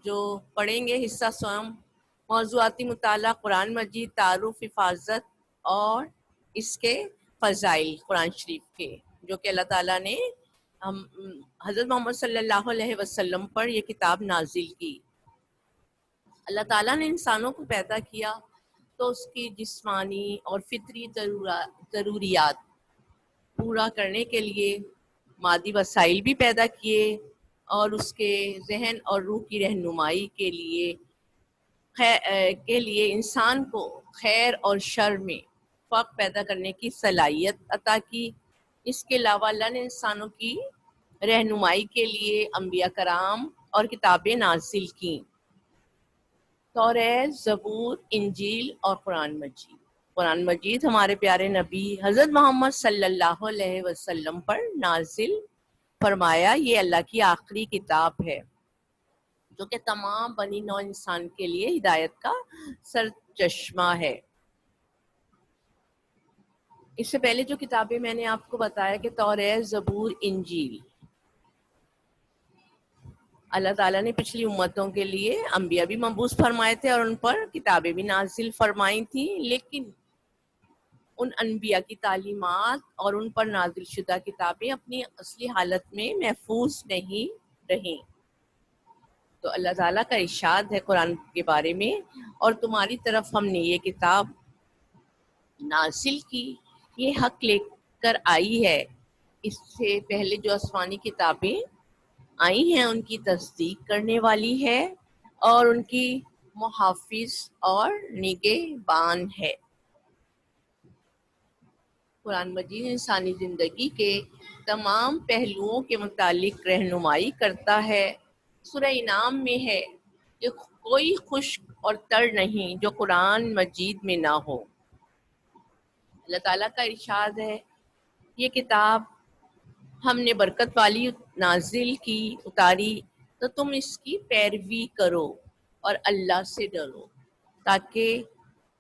جو پڑھیں گے حصہ سوم موضوعاتی مطالعہ قرآن مجید، تعارف، حفاظت اور اس کے فضائل قرآن شریف کے، جو کہ اللہ تعالیٰ نے حضرت محمد صلی اللہ علیہ وسلم پر یہ کتاب نازل کی۔ اللہ تعالیٰ نے انسانوں کو پیدا کیا تو اس کی جسمانی اور فطری ضروریات پورا کرنے کے لیے مادی وسائل بھی پیدا کیے، اور اس کے ذہن اور روح کی رہنمائی کے لیے انسان کو خیر اور شر میں فرق پیدا کرنے کی صلاحیت عطا کی۔ اس کے علاوہ اللہ نے انسانوں کی رہنمائی کے لیے انبیاء کرام اور کتابیں نازل کیں، توریت، زبور، انجیل اور قرآن مجید۔ قرآن مجید ہمارے پیارے نبی حضرت محمد صلی اللہ علیہ وسلم پر نازل فرمایا یہ اللہ کی آخری کتاب ہے، جو کہ تمام بنی نوع انسان کے لیے ہدایت کا سرچشمہ ہے۔ اس سے پہلے جو کتابیں میں نے آپ کو بتایا کہ توریت، زبور، انجیل، اللہ تعالیٰ نے پچھلی امتوں کے لیے انبیاء بھی مبعوث فرمائے تھے اور ان پر کتابیں بھی نازل فرمائی تھیں، لیکن ان انبیاء کی تعلیمات اور ان پر نازل شدہ کتابیں اپنی اصلی حالت میں محفوظ نہیں رہیں۔ تو اللہ تعالیٰ کا ارشاد ہے قرآن کے بارے میں، اور تمہاری طرف ہم نے یہ کتاب نازل کی، یہ حق لے کر آئی ہے، اس سے پہلے جو آسمانی کتابیں آئی ہیں ان کی تصدیق کرنے والی ہے اور ان کی محافظ اور نگہبان ہے۔ قرآن مجید انسانی زندگی کے تمام پہلوؤں کے متعلق رہنمائی کرتا ہے۔ سورہ انعام میں ہے کہ کوئی خشک اور تر نہیں جو قرآن مجید میں نہ ہو۔ اللہ تعالیٰ کا ارشاد ہے یہ کتاب ہم نے برکت والی نازل کی، اتاری، تو تم اس کی پیروی کرو اور اللہ سے ڈرو، تاکہ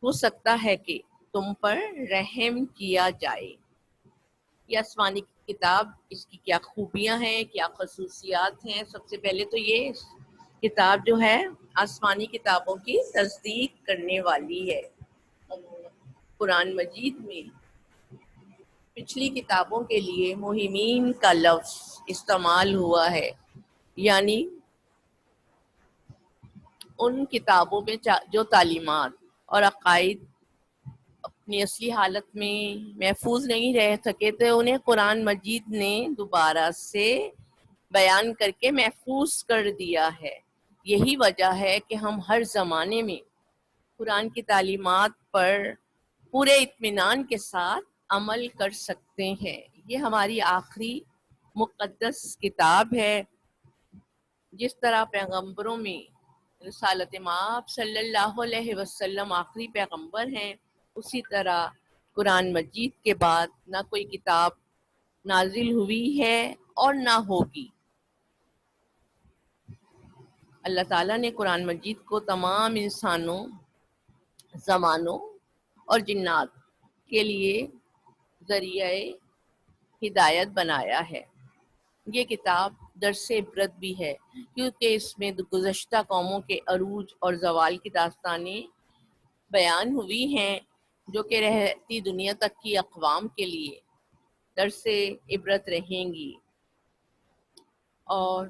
ہو سکتا ہے کہ تم پر رحم کیا جائے۔ یہ آسمانی کتاب، اس کی کیا خوبیاں ہیں، کیا خصوصیات ہیں؟ سب سے پہلے تو یہ کتاب جو ہے آسمانی کتابوں کی تصدیق کرنے والی ہے۔ قرآن مجید میں پچھلی کتابوں کے لیے مہمین کا لفظ استعمال ہوا ہے، یعنی ان کتابوں میں جو تعلیمات اور عقائد اپنی اصلی حالت میں محفوظ نہیں رہ سکے تھے، انہیں قرآن مجید نے دوبارہ سے بیان کر کے محفوظ کر دیا ہے۔ یہی وجہ ہے کہ ہم ہر زمانے میں قرآن کی تعلیمات پر پورے اطمینان کے ساتھ عمل کر سکتے ہیں۔ یہ ہماری آخری مقدس کتاب ہے۔ جس طرح پیغمبروں میں رسالت مآب صلی اللہ علیہ وسلم آخری پیغمبر ہیں، اسی طرح قرآن مجید کے بعد نہ کوئی کتاب نازل ہوئی ہے اور نہ ہوگی۔ اللہ تعالیٰ نے قرآن مجید کو تمام انسانوں، زمانوں اور جنات کے لیے ذریعہ ہدایت بنایا ہے۔ یہ کتاب درس عبرت بھی ہے، کیونکہ اس میں گزشتہ قوموں کے عروج اور زوال کی داستانیں بیان ہوئی ہیں، جو کہ رہتی دنیا تک کی اقوام کے لیے درس عبرت رہیں گی۔ اور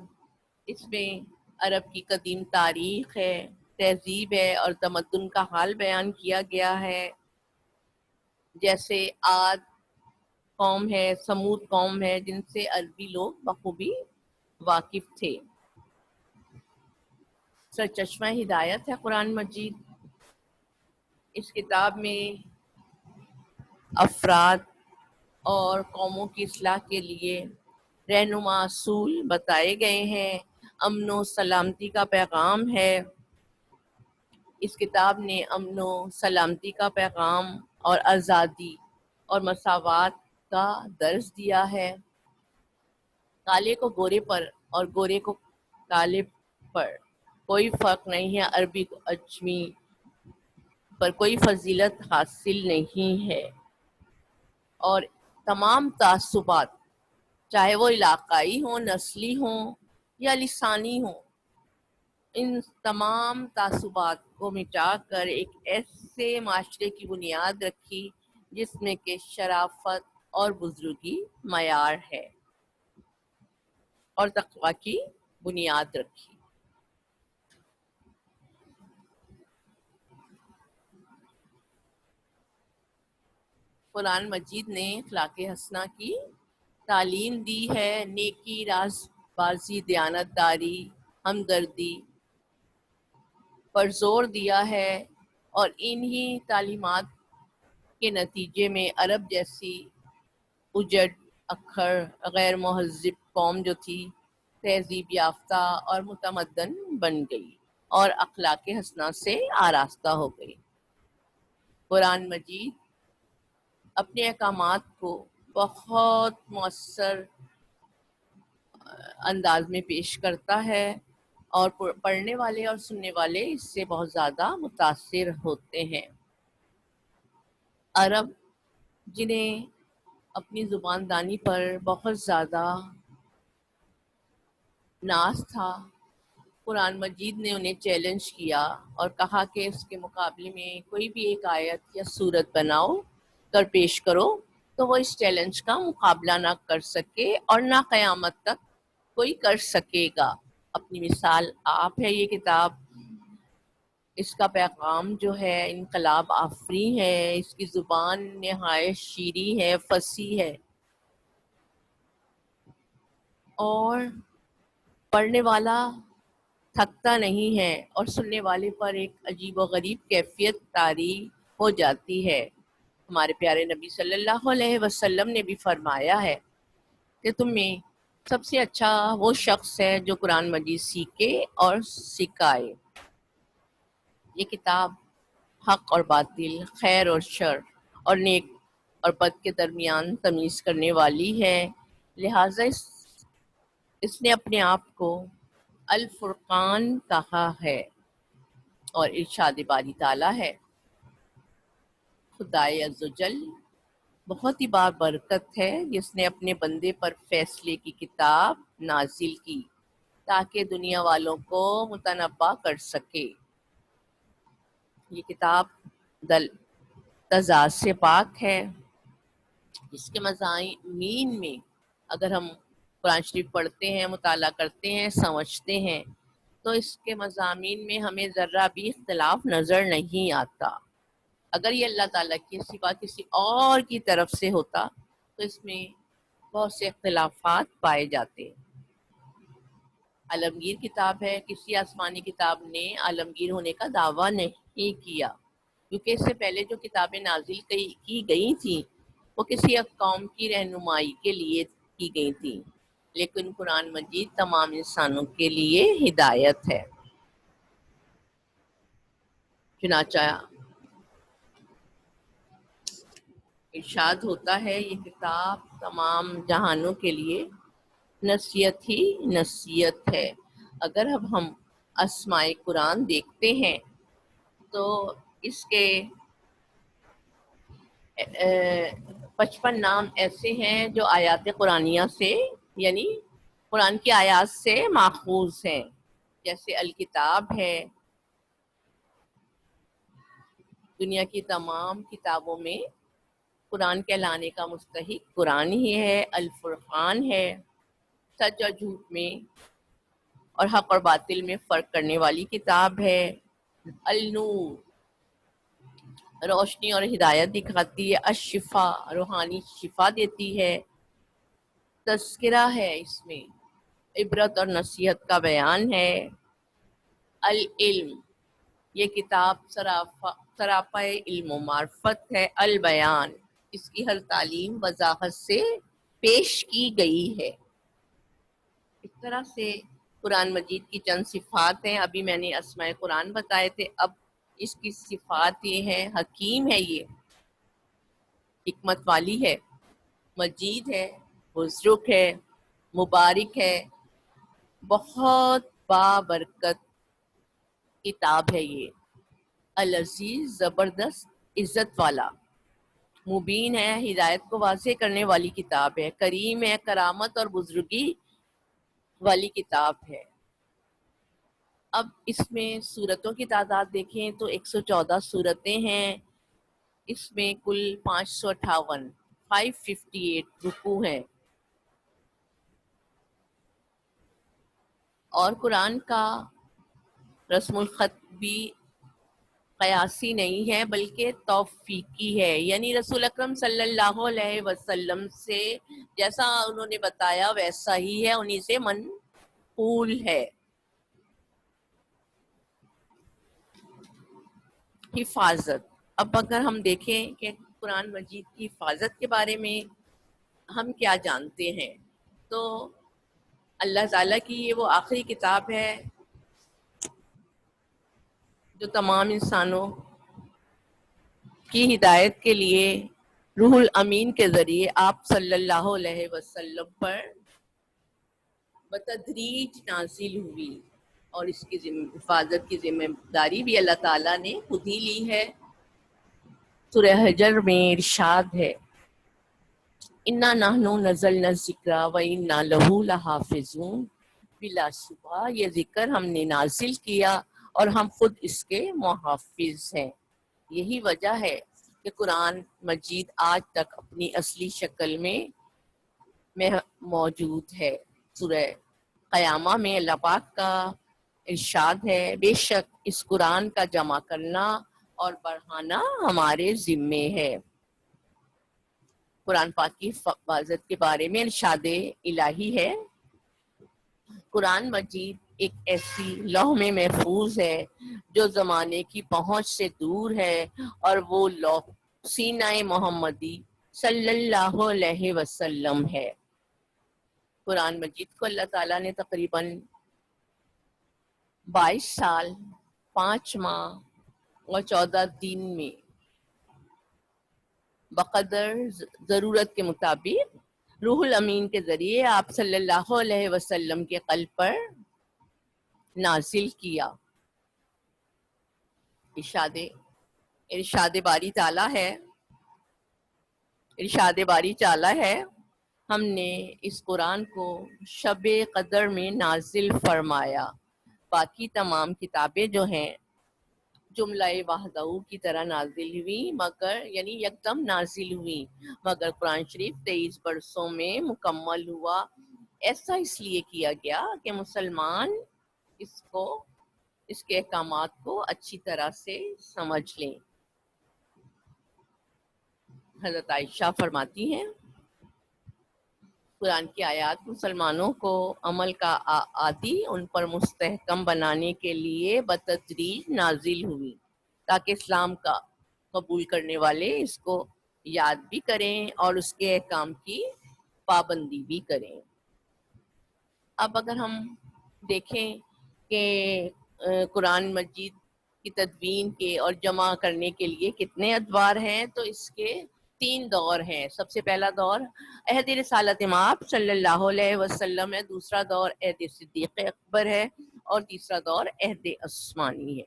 اس میں عرب کی قدیم تاریخ ہے، تہذیب ہے اور تمدن کا حال بیان کیا گیا ہے، جیسے عاد قوم ہے، سمود قوم ہے، جن سے عربی لوگ بخوبی واقف تھے۔ سرچشمہ ہدایت ہے قرآن مجید۔ اس کتاب میں افراد اور قوموں کی اصلاح کے لیے رہنما اصول بتائے گئے ہیں، امن و سلامتی کا پیغام ہے۔ اس کتاب نے امن و سلامتی کا پیغام اور آزادی اور مساوات کا درس دیا ہے۔ کالے کو گورے پر اور گورے کو کالے پر کوئی فرق نہیں ہے، عربی کو اجمی پر کوئی فضیلت حاصل نہیں ہے، اور تمام تعصبات چاہے وہ علاقائی ہوں، نسلی ہوں یا لسانی ہوں، ان تمام تعصبات کو مٹا کر ایک ایسے معاشرے کی بنیاد رکھی جس میں کہ شرافت اور بزرگی معیار ہے، اور تقوی کی بنیاد رکھی۔ قرآن مجید نے اخلاق حسنہ کی تعلیم دی ہے، نیکی، راز بازی، دیانت داری، ہمدردی پر زور دیا ہے، اور انہی تعلیمات کے نتیجے میں عرب جیسی اجڑ اکھڑ غیر مہذب قوم جو تھی تہذیب یافتہ اور متمدن بن گئی اور اخلاق حسنہ سے آراستہ ہو گئی۔ قرآن مجید اپنے احکامات کو بہت مؤثر انداز میں پیش کرتا ہے، اور پڑھنے والے اور سننے والے اس سے بہت زیادہ متاثر ہوتے ہیں۔ عرب جنہیں اپنی زبان دانی پر بہت زیادہ ناز تھا، قرآن مجید نے انہیں چیلنج کیا اور کہا کہ اس کے مقابلے میں کوئی بھی ایک آیت یا سورت بناؤ کر پیش کرو تو وہ اس چیلنج کا مقابلہ نہ کر سکے اور نہ قیامت تک کوئی کر سکے گا۔ اپنی مثال آپ ہے یہ کتاب، اس کا پیغام جو ہے انقلاب آفری ہے، اس کی زبان نہایت شیریں ہے، فصیح ہے، اور پڑھنے والا تھکتا نہیں ہے، اور سننے والے پر ایک عجیب و غریب کیفیت طاری ہو جاتی ہے۔ ہمارے پیارے نبی صلی اللہ علیہ وسلم نے بھی فرمایا ہے کہ تم میں سب سے اچھا وہ شخص ہے جو قرآن مجید سیکھے اور سکھائے۔ یہ کتاب حق اور باطل، خیر اور شر، اور نیک اور بد کے درمیان تمیز کرنے والی ہے، لہٰذا اس نے اپنے آپ کو الفرقان کہا ہے، اور ارشاد باری تعالیٰ ہے، خدائے عزوجل بہت ہی بابرکت ہے جس نے اپنے بندے پر فیصلے کی کتاب نازل کی تاکہ دنیا والوں کو متنبہ کر سکے۔ یہ کتاب تضاد سے پاک ہے، اس کے مضامین میں اگر ہم قرآن شریف پڑھتے ہیں، مطالعہ کرتے ہیں، سمجھتے ہیں تو اس کے مضامین میں ہمیں ذرہ بھی اختلاف نظر نہیں آتا۔ اگر یہ اللہ تعالیٰ کی سوا کسی اور کی طرف سے ہوتا تو اس میں بہت سے اختلافات پائے جاتے۔ عالمگیر کتاب ہے، کسی آسمانی کتاب نے عالمگیر ہونے کا دعویٰ نہیں کیا، کیونکہ اس سے پہلے جو کتابیں نازل کی گئی تھیں وہ کسی ایک قوم کی رہنمائی کے لیے کی گئی تھیں، لیکن قرآن مجید تمام انسانوں کے لیے ہدایت ہے۔ چنانچہ ارشاد ہوتا ہے یہ کتاب تمام جہانوں کے لیے نصیحت ہی نصیحت ہے۔ اگر اب ہم اسماء قرآن دیکھتے ہیں تو اس کے 55 نام ایسے ہیں جو آیات قرآنیہ سے، یعنی قرآن کی آیات سے ماخوذ ہیں، جیسے الکتاب ہے۔ دنیا کی تمام کتابوں میں قرآن کہلانے کا مستحق قرآن ہی ہے۔ الفرقان ہے، سچ اور جھوٹ میں اور حق اور باطل میں فرق کرنے والی کتاب ہے۔ النور، روشنی اور ہدایت دکھاتی ہے۔ الشفا، روحانی شفا دیتی ہے۔ تذکرہ ہے، اس میں عبرت اور نصیحت کا بیان ہے۔ العلم، یہ کتاب سراپا علم و معرفت ہے۔ البیان، اس کی ہر تعلیم وضاحت سے پیش کی گئی ہے۔ اس طرح سے قرآن مجید کی چند صفات ہیں۔ ابھی میں نے اسماء قرآن بتائے تھے، اب اس کی صفات یہ ہے، حکیم ہے، یہ حکمت والی ہے، مجید ہے، بزرگ ہے، مبارک ہے، بہت بابرکت کتاب ہے یہ، العزیز، زبردست، عزت والا، مبین ہے، ہدایت کو واضح کرنے والی کتاب ہے، کریم ہے، کرامت اور بزرگی والی کتاب ہے۔ اب اس میں سورتوں کی تعداد دیکھیں تو 114 سورتیں ہیں، اس میں کل 558 558 رکوع ہیں، اور قرآن کا رسم الخط بھی قیاسی نہیں ہے بلکہ توفیقی ہے، یعنی رسول اکرم صلی اللہ علیہ وسلم سے جیسا انہوں نے بتایا ویسا ہی ہے، انہی سے منقول ہے۔ حفاظت، اب اگر ہم دیکھیں کہ قرآن مجید کی حفاظت کے بارے میں ہم کیا جانتے ہیں، تو اللہ تعالیٰ کی یہ وہ آخری کتاب ہے جو تمام انسانوں کی ہدایت کے لیے روح الامین کے ذریعے آپ صلی اللہ علیہ وسلم پر بتدریج نازل ہوئی، اور اس کی حفاظت کی ذمہ داری بھی اللہ تعالیٰ نے خود ہی لی ہے۔ سورہ حجر میں ارشاد ہے، اِنَّا نَحْنُ نَزَّلْنَا الذِّکْرَ وَإِنَّا لَهُ لَحَافِظُونَ، بلا شبہ یہ ذکر ہم نے نازل کیا اور ہم خود اس کے محافظ ہیں۔ یہی وجہ ہے کہ قرآن مجید آج تک اپنی اصلی شکل میں موجود ہے۔ سورہ قیامہ میں اللہ پاک کا ارشاد ہے، بے شک اس قرآن کا جمع کرنا اور بڑھانا ہمارے ذمے ہے۔ قرآن پاک کی حفاظت کے بارے میں ارشاد الہی ہے، قرآن مجید ایک ایسی لوح میں محفوظ ہے جو زمانے کی پہنچ سے دور ہے، اور وہ لوح سینہ محمدی صلی اللہ علیہ وسلم ہے۔ قرآن مجید کو اللہ تعالیٰ نے تقریباً 22 سال 5 ماہ اور 14 دن میں بقدر ضرورت کے مطابق روح الامین کے ذریعے آپ صلی اللہ علیہ وسلم کے قلب پر نازل کیا۔ ارشاد باری تعالیٰ ہے، ہم نے اس قرآن کو شب قدر میں نازل فرمایا، باقی تمام کتابیں جو ہیں جملہ وحدہ کی طرح نازل ہوئی، مگر یعنی یکدم نازل ہوئی، مگر قرآن شریف 23 برسوں میں مکمل ہوا۔ ایسا اس لیے کیا گیا کہ مسلمان اس کے احکامات کو اچھی طرح سے سمجھ لیں۔ حضرت عائشہ فرماتی ہیں، قرآن کی آیات مسلمانوں کو عمل کا عادی ان پر مستحکم بنانے کے لیے بتدریج نازل ہوئی، تاکہ اسلام کا قبول کرنے والے اس کو یاد بھی کریں اور اس کے احکام کی پابندی بھی کریں۔ اب اگر ہم دیکھیں کہ قرآن مجید کی تدوین کے اور جمع کرنے کے لیے کتنے ادوار ہیں، تو اس کے 3 دور ہیں۔ سب سے پہلا دور عہد رسالت مآب صلی اللہ علیہ وسلم ہے، دوسرا دور عہد صدیق اکبر ہے، اور تیسرا دور عہد عثمانی ہے۔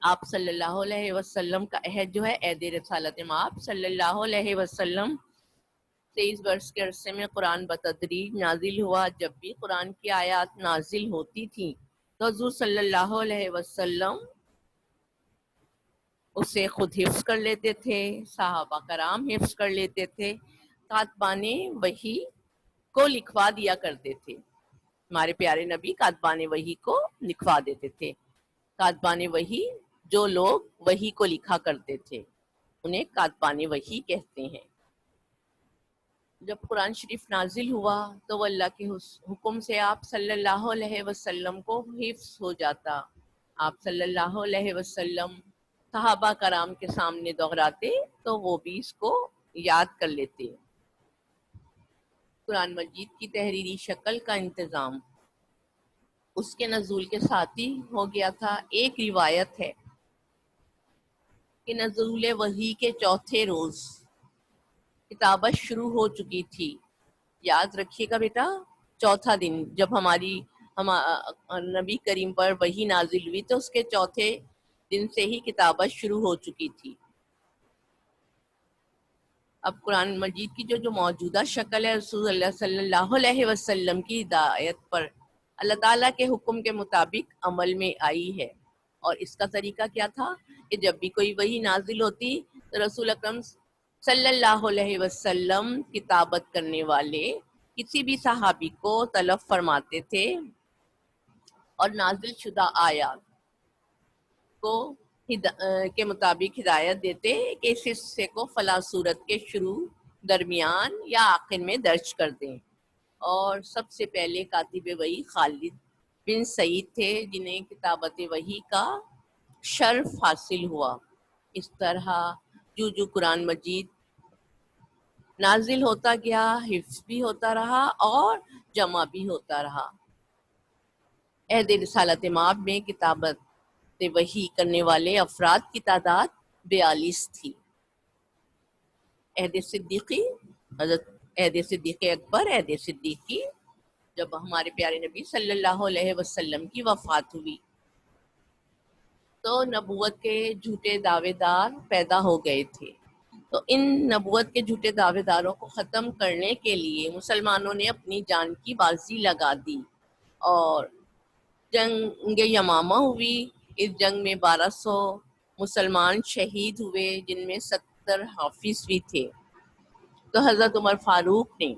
آپ صلی اللہ علیہ وسلم کا عہد جو ہے عہد رسالت مآب صلی اللہ علیہ وسلم 23 برس کے عرصے میں قرآن بتدریج نازل ہوا۔ جب بھی قرآن کی آیات نازل ہوتی تھی تو حضور صلی اللہ علیہ وسلم اسے خود حفظ کر لیتے تھے، صحابہ کرام حفظ کر لیتے تھے، کاتبان وحی کو لکھوا دیا کرتے تھے۔ ہمارے پیارے نبی کاتبان وحی کو لکھوا دیتے تھے۔ کاتبان وحی جو لوگ وحی کو لکھا کرتے تھے انہیں کاتبان وحی کہتے ہیں۔ جب قرآن شریف نازل ہوا تو وہ اللہ کے حکم سے آپ صلی اللہ علیہ وسلم کو حفظ ہو جاتا۔ آپ صلی اللہ علیہ وسلم صحابہ کرام کے سامنے دہراتے تو وہ بھی اس کو یاد کر لیتے۔ قرآن مجید کی تحریری شکل کا انتظام اس کے نزول کے ساتھ ہی ہو گیا تھا۔ ایک روایت ہے کہ نزول وحی کے چوتھے روز کتابت شروع ہو چکی تھی۔ یاد رکھیے گا بیٹا، چوتھا دن جب نبی کریم پر وحی نازل ہوئی تو اس کے چوتھے دن سے ہی کتابت شروع ہو چکی تھی۔ اب قرآن مجید کی جو موجودہ شکل ہے، رسول اللہ صلی اللہ علیہ وسلم کی ہدایت پر اللہ تعالیٰ کے حکم کے مطابق عمل میں آئی ہے۔ اور اس کا طریقہ کیا تھا کہ جب بھی کوئی وحی نازل ہوتی تو رسول اکرم صلی اللہ علیہ وسلم کتابت کرنے والے کسی بھی صحابی کو طلب فرماتے تھے اور نازل شدہ آیات کو کے مطابق ہدایت دیتے کہ اس حصے کو فلاں صورت کے شروع، درمیان یا آخر میں درج کر دیں۔ اور سب سے پہلے کاتب وحی خالد بن سعید تھے جنہیں کتابت وحی کا شرف حاصل ہوا۔ اس طرح جو قرآن مجید نازل ہوتا گیا، حفظ بھی ہوتا رہا اور جمع بھی ہوتا رہا۔ عہد رسالت مآب میں کتابت وحی کرنے والے افراد کی تعداد 42 تھی۔ عہد صدیقی، حضرت عہد صدیق اکبر، عہد صدیقی، جب ہمارے پیارے نبی صلی اللہ علیہ وسلم کی وفات ہوئی تو نبوت کے جھوٹے دعوے دار پیدا ہو گئے تھے۔ تو ان نبوت کے جھوٹے دعوے داروں کو ختم کرنے کے لیے مسلمانوں نے اپنی جان کی بازی لگا دی اور جنگ یمامہ ہوئی۔ اس جنگ میں 1200 مسلمان شہید ہوئے جن میں 70 حافظ بھی تھے۔ تو حضرت عمر فاروق نے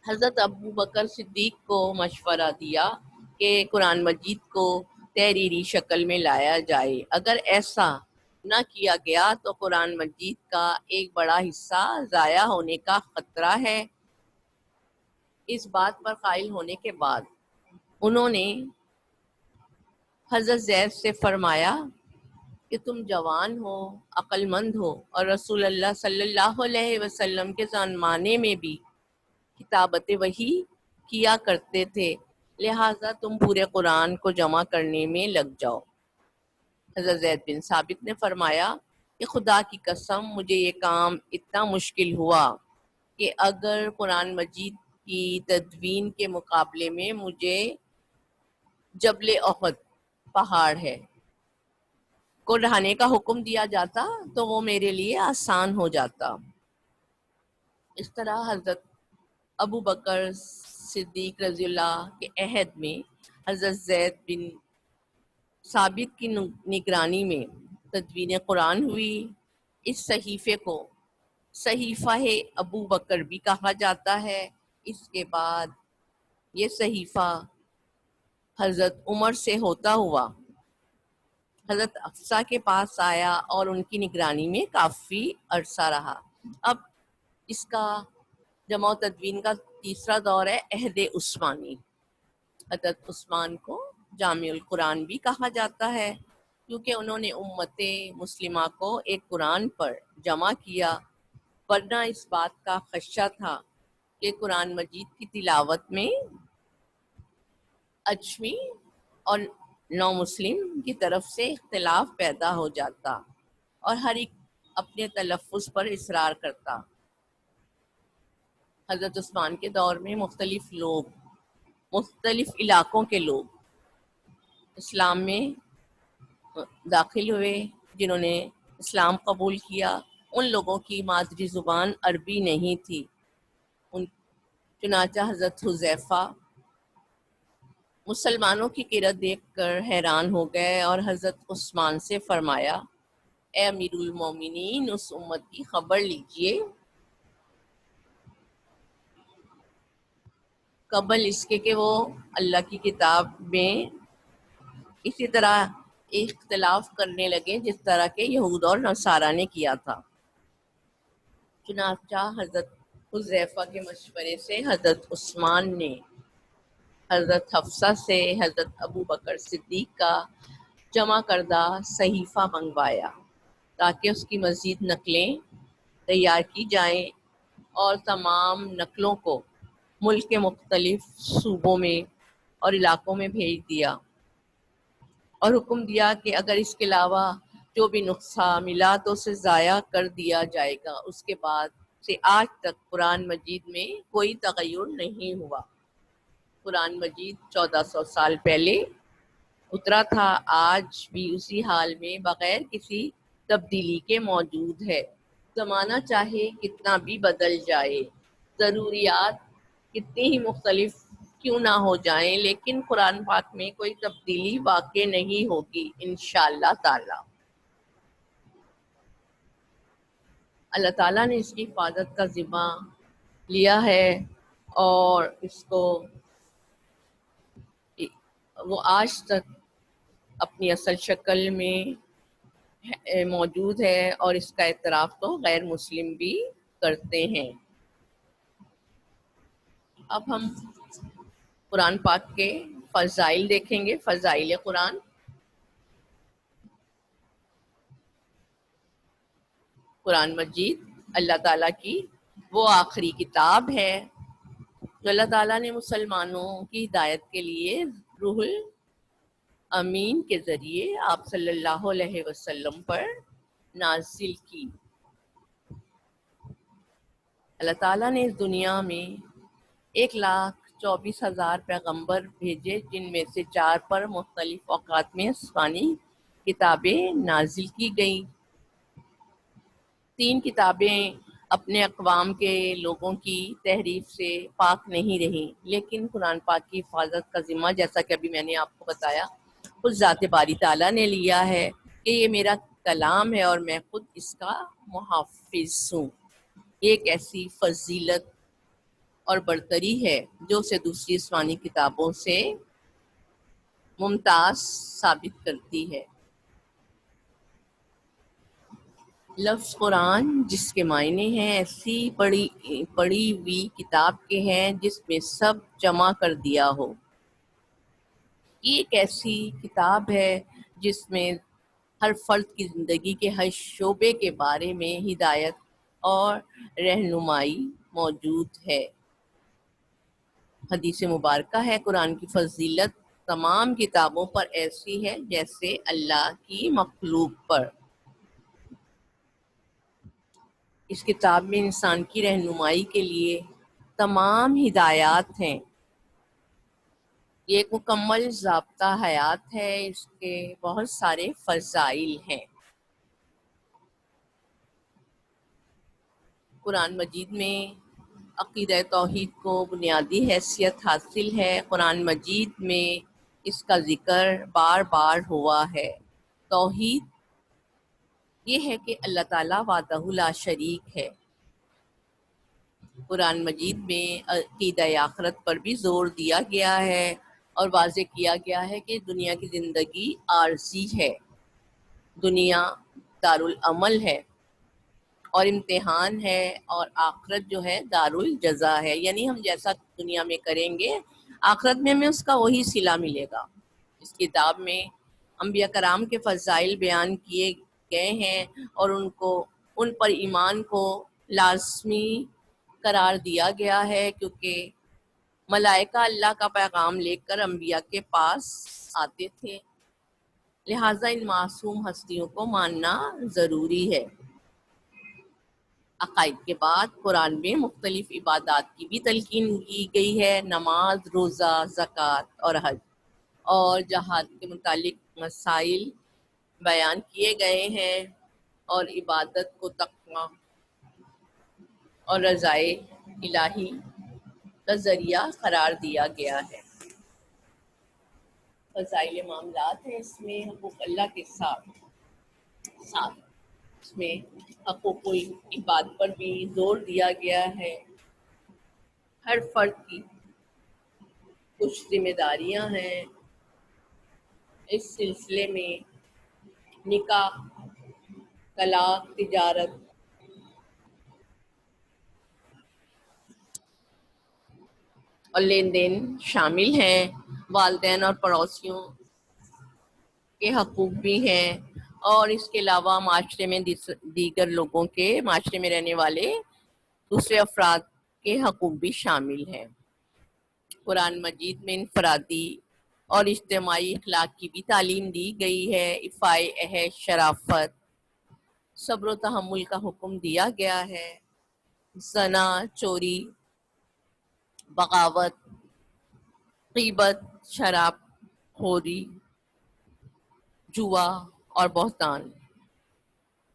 حضرت ابو بکر صدیق کو مشورہ دیا کہ قرآن مجید کو تحریری شکل میں لایا جائے۔ اگر ایسا نہ کیا گیا تو قرآن مجید کا ایک بڑا حصہ ضائع ہونے کا خطرہ ہے۔ اس بات پر قائل ہونے کے بعد انہوں نے حضرت زید سے فرمایا کہ تم جوان ہو، عقل مند ہو اور رسول اللہ صلی اللہ علیہ وسلم کے زمانے میں بھی کتابت وحی کیا کرتے تھے، لہٰذا تم پورے قرآن کو جمع کرنے میں لگ جاؤ۔ حضرت زید بن ثابت نے فرمایا کہ خدا کی قسم مجھے یہ کام اتنا مشکل ہوا کہ اگر قرآن مجید کی تدوین کے مقابلے میں مجھے جبل احد پہاڑ ہے کو ڈھانے کا حکم دیا جاتا تو وہ میرے لیے آسان ہو جاتا۔ اس طرح حضرت ابو بکر صدیق رضی اللہ کے عہد میں حضرت زید بن ثابت کی نگرانی میں تدوین قرآن ہوئی۔ اس صحیفے کو صحیفہ ابو بکر بھی کہا جاتا ہے۔ اس کے بعد یہ صحیفہ حضرت عمر سے ہوتا ہوا حضرت حفصہ کے پاس آیا اور ان کی نگرانی میں کافی عرصہ رہا۔ اب اس کا جمع و تدوین کا تیسرا دور ہے عہد عثمانی۔ حضرت عثمان کو جامع القرآن بھی کہا جاتا ہے کیونکہ انہوں نے امت مسلمہ کو ایک قرآن پر جمع کیا، ورنہ اس بات کا خدشہ تھا کہ قرآن مجید کی تلاوت میں اجمی اور نو مسلم کی طرف سے اختلاف پیدا ہو جاتا اور ہر ایک اپنے تلفظ پر اصرار کرتا۔ حضرت عثمان کے دور میں مختلف علاقوں کے لوگ اسلام میں داخل ہوئے۔ جنہوں نے اسلام قبول کیا ان لوگوں کی مادری زبان عربی نہیں تھی، چنانچہ حضرت حذیفہ مسلمانوں کی قرت دیکھ کر حیران ہو گئے اور حضرت عثمان سے فرمایا، اے امیر المومنین، اس امت کی خبر لیجئے قبل اس کے کہ وہ اللہ کی کتاب میں اسی طرح اختلاف کرنے لگے جس طرح کے یہود اور نصارہ نے کیا تھا۔ چنانچہ حضرت حذیفہ کے مشورے سے حضرت عثمان نے حضرت حفصہ سے حضرت ابو بکر صدیق کا جمع کردہ صحیفہ منگوایا تاکہ اس کی مزید نقلیں تیار کی جائیں اور تمام نقلوں کو ملک کے مختلف صوبوں میں اور علاقوں میں بھیج دیا اور حکم دیا کہ اگر اس کے علاوہ جو بھی نسخہ ملا تو اسے ضائع کر دیا جائے گا۔ اس کے بعد سے آج تک قرآن مجید میں کوئی تغیر نہیں ہوا۔ قرآن مجید 1400 سال پہلے اترا تھا، آج بھی اسی حال میں بغیر کسی تبدیلی کے موجود ہے۔ زمانہ چاہے کتنا بھی بدل جائے، ضروریات کتنی ہی مختلف کیوں نہ ہو جائیں، لیکن قرآن پاک میں کوئی تبدیلی واقع نہیں ہوگی انشاءاللہ تعالی۔ اللہ تعالیٰ نے اس کی حفاظت کا ذمہ لیا ہے، اور اس کو وہ آج تک اپنی اصل شکل میں موجود ہے، اور اس کا اعتراف تو غیر مسلم بھی کرتے ہیں۔ اب ہم قرآن پاک کے فضائل دیکھیں گے، فضائل قرآن۔ قرآن مجید اللہ تعالیٰ کی وہ آخری کتاب ہے جو اللہ تعالیٰ نے مسلمانوں کی ہدایت کے لیے روح الامین کے ذریعے آپ صلی اللہ علیہ وسلم پر نازل کی۔ اللہ تعالیٰ نے اس دنیا میں 1,24,000 پیغمبر بھیجے، جن میں سے 4 پر مختلف اوقات میں آسمانی کتابیں نازل کی گئیں۔ 3 کتابیں اپنے اقوام کے لوگوں کی تحریف سے پاک نہیں رہیں، لیکن قرآن پاک کی حفاظت کا ذمہ، جیسا کہ ابھی میں نے آپ کو بتایا، خود ذات باری تعالیٰ نے لیا ہے کہ یہ میرا کلام ہے اور میں خود اس کا محافظ ہوں۔ یہ ایک ایسی فضیلت اور برتری ہے جو اسے دوسری آسمانی کتابوں سے ممتاز ثابت کرتی ہے۔ لفظ قرآن جس کے معنی ہیں ایسی پڑھی ہوئی کتاب کے ہیں جس میں سب جمع کر دیا ہو۔ یہ ایک ایسی کتاب ہے جس میں ہر فرد کی زندگی کے ہر شعبے کے بارے میں ہدایت اور رہنمائی موجود ہے۔ حدیث مبارکہ ہے، قرآن کی فضیلت تمام کتابوں پر ایسی ہے جیسے اللہ کی مخلوق پر۔ اس کتاب میں انسان کی رہنمائی کے لیے تمام ہدایات ہیں۔ یہ ایک مکمل ضابطہ حیات ہے، اس کے بہت سارے فضائل ہیں۔ قرآن مجید میں عقیدہ توحید کو بنیادی حیثیت حاصل ہے۔ قرآن مجید میں اس کا ذکر بار بار ہوا ہے۔ توحید یہ ہے کہ اللہ تعالیٰ وحدہ لا شریک ہے۔ قرآن مجید میں عقیدہ آخرت پر بھی زور دیا گیا ہے اور واضح کیا گیا ہے کہ دنیا کی زندگی عارضی ہے، دنیا دارالعمل ہے اور امتحان ہے، اور آخرت جو ہے دارالجزا ہے، یعنی ہم جیسا دنیا میں کریں گے آخرت میں ہمیں اس کا وہی صلہ ملے گا۔ اس کتاب میں انبیاء کرام کے فضائل بیان کیے گئے ہیں اور ان پر ایمان کو لازمی قرار دیا گیا ہے، کیونکہ ملائکہ اللہ کا پیغام لے کر انبیاء کے پاس آتے تھے، لہٰذا ان معصوم ہستیوں کو ماننا ضروری ہے۔ عقائد کے بعد قرآن میں مختلف عبادات کی بھی تلقین کی گئی ہے، نماز، روزہ، زکوٰۃ اور حج اور جہاد کے متعلق مسائل بیان کیے گئے ہیں، اور عبادت کو تقویٰ اور رضائے الہی کا ذریعہ قرار دیا گیا ہے۔ فضائل معاملات ہیں، اس میں حقوق اللہ کے ساتھ اس میں حقوق العباد پر بھی زور دیا گیا ہے۔ ہر فرد کی کچھ ذمہ داریاں ہیں اس سلسلے میں: نکاح، طلاق، تجارت، اور لین دین شامل ہیں۔ والدین اور پڑوسیوں کے حقوق بھی ہیں، اور اس کے علاوہ معاشرے میں دیگر لوگوں کے، معاشرے میں رہنے والے دوسرے افراد کے حقوق بھی شامل ہیں۔ قرآن مجید میں انفرادی اور اجتماعی اخلاق کی بھی تعلیم دی گئی ہے۔ ایفائے عہد، شرافت، صبر و تحمل کا حکم دیا گیا ہے۔ زنا، چوری، بغاوت، غیبت، شراب خوری، جوا اور بہتان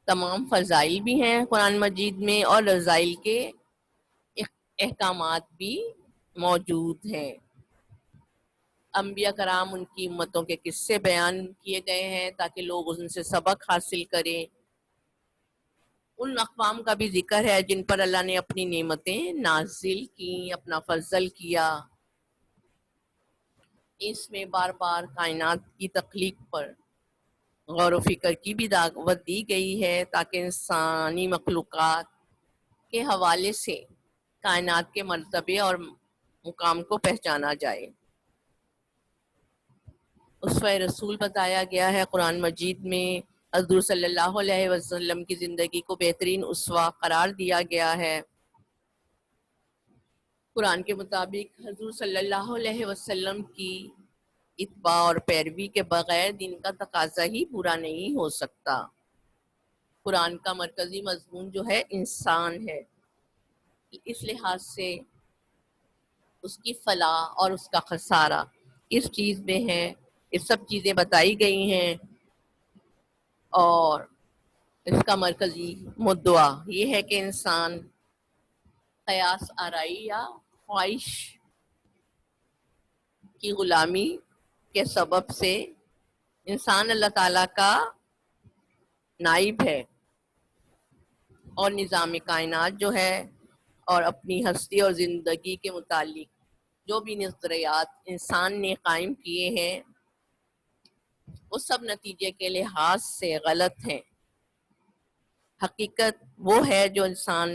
تمام فضائل بھی ہیں قرآن مجید میں، اور رذائل کے احکامات بھی موجود ہیں۔ انبیاء کرام ان کی امتوں کے قصے بیان کیے گئے ہیں تاکہ لوگ ان سے سبق حاصل کریں۔ ان اقوام کا بھی ذکر ہے جن پر اللہ نے اپنی نعمتیں نازل کی، اپنا فضل کیا۔ اس میں بار بار کائنات کی تخلیق پر غور و فکر کی بھی دعوت دی گئی ہے تاکہ انسانی مخلوقات کے حوالے سے کائنات کے مرتبے اور مقام کو پہچانا جائے۔ اسوہ رسول بتایا گیا ہے قرآن مجید میں، حضور صلی اللہ علیہ وسلم کی زندگی کو بہترین اسوہ قرار دیا گیا ہے۔ قرآن کے مطابق حضور صلی اللہ علیہ وسلم کی اتباع اور پیروی کے بغیر دین کا تقاضا ہی پورا نہیں ہو سکتا۔ قرآن کا مرکزی مضمون جو ہے انسان ہے، اس لحاظ سے اس کی فلاح اور اس کا خسارہ اس چیز میں ہے، یہ سب چیزیں بتائی گئی ہیں، اور اس کا مرکزی مدعا یہ ہے کہ انسان قیاس آرائی یا خواہش کی غلامی کے سبب سے انسان اللہ تعالیٰ کا نائب ہے، اور نظام کائنات جو ہے اور اپنی ہستی اور زندگی کے متعلق جو بھی نظریات انسان نے قائم کیے ہیں وہ سب نتیجے کے لحاظ سے غلط ہیں۔ حقیقت وہ ہے جو انسان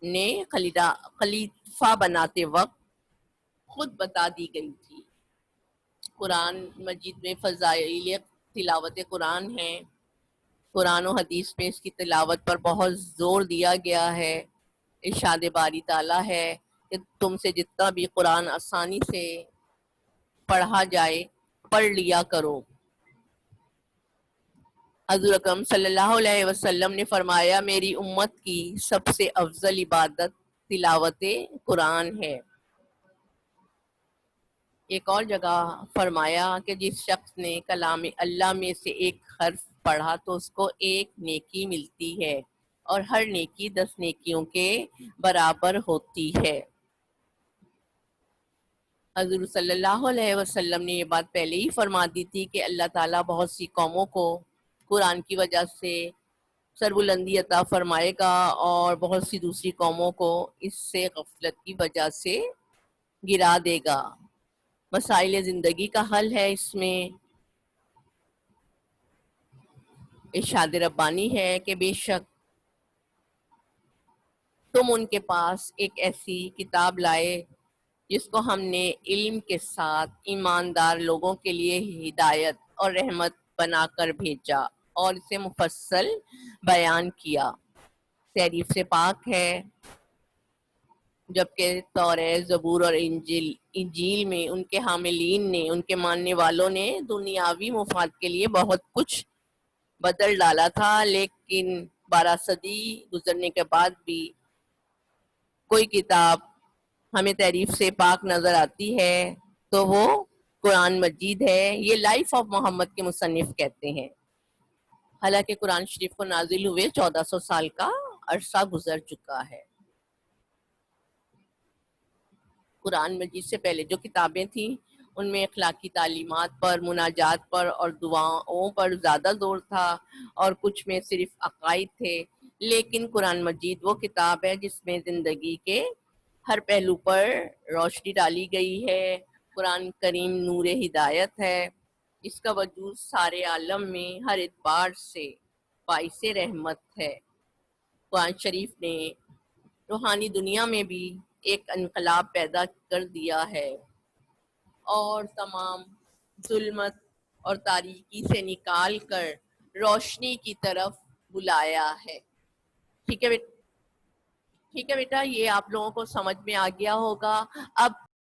نے خلیفہ بناتے وقت خود بتا دی گئی تھی۔ قرآن مجید میں فضائل تلاوت قرآن ہیں، قرآن و حدیث میں اس کی تلاوت پر بہت زور دیا گیا ہے۔ ارشاد باری تعالیٰ ہے کہ تم سے جتنا بھی قرآن آسانی سے پڑھا جائے پڑھ لیا کرو۔ حضور اکرم صلی اللہ علیہ وسلم نے فرمایا میری امت کی سب سے افضل عبادت تلاوت قرآن ہے۔ ایک اور جگہ فرمایا کہ جس شخص نے کلام اللہ میں سے ایک حرف پڑھا تو اس کو ایک نیکی ملتی ہے اور ہر نیکی 10 نیکیوں کے برابر ہوتی ہے۔ حضور صلی اللہ علیہ وسلم نے یہ بات پہلے ہی فرما دی تھی کہ اللہ تعالیٰ بہت سی قوموں کو قرآن کی وجہ سے سربلندی عطا فرمائے گا اور بہت سی دوسری قوموں کو اس سے غفلت کی وجہ سے گرا دے گا۔ مسائل زندگی کا حل ہے اس میں۔ ارشاد ربانی ہے کہ بے شک تم ان کے پاس ایک ایسی کتاب لائے جس کو ہم نے علم کے ساتھ ایماندار لوگوں کے لیے ہدایت اور رحمت بنا کر بھیجا اور اسے مفصل بیان کیا۔ تعریف سے پاک ہے، جبکہ توریت، زبور اور انجیل میں ان کے حاملین نے، ان کے ماننے والوں نے دنیاوی مفاد کے لیے بہت کچھ بدل ڈالا تھا، لیکن 12 صدی گزرنے کے بعد بھی کوئی کتاب ہمیں تعریف سے پاک نظر آتی ہے تو وہ قرآن مجید ہے۔ یہ لائف آف محمد کے مصنف کہتے ہیں، حالانکہ قرآن شریف کو نازل ہوئے 1400 سال کا عرصہ گزر چکا ہے۔ قرآن مجید سے پہلے جو کتابیں تھیں ان میں اخلاقی تعلیمات پر، مناجات پر اور دعاؤں پر زیادہ زور تھا، اور کچھ میں صرف عقائد تھے۔ لیکن قرآن مجید وہ کتاب ہے جس میں زندگی کے ہر پہلو پر روشنی ڈالی گئی ہے۔ قرآن کریم نور ہدایت ہے، اس کا وجود سارے عالم میں ہر اعتبار سے باعث رحمت ہے۔ قرآن شریف نے روحانی دنیا میں بھی ایک انقلاب پیدا کر دیا ہے اور تمام ظلمت اور تاریکی سے نکال کر روشنی کی طرف بلایا ہے۔ ٹھیک ہے بیٹا، یہ آپ لوگوں کو سمجھ میں آ گیا ہوگا۔ اب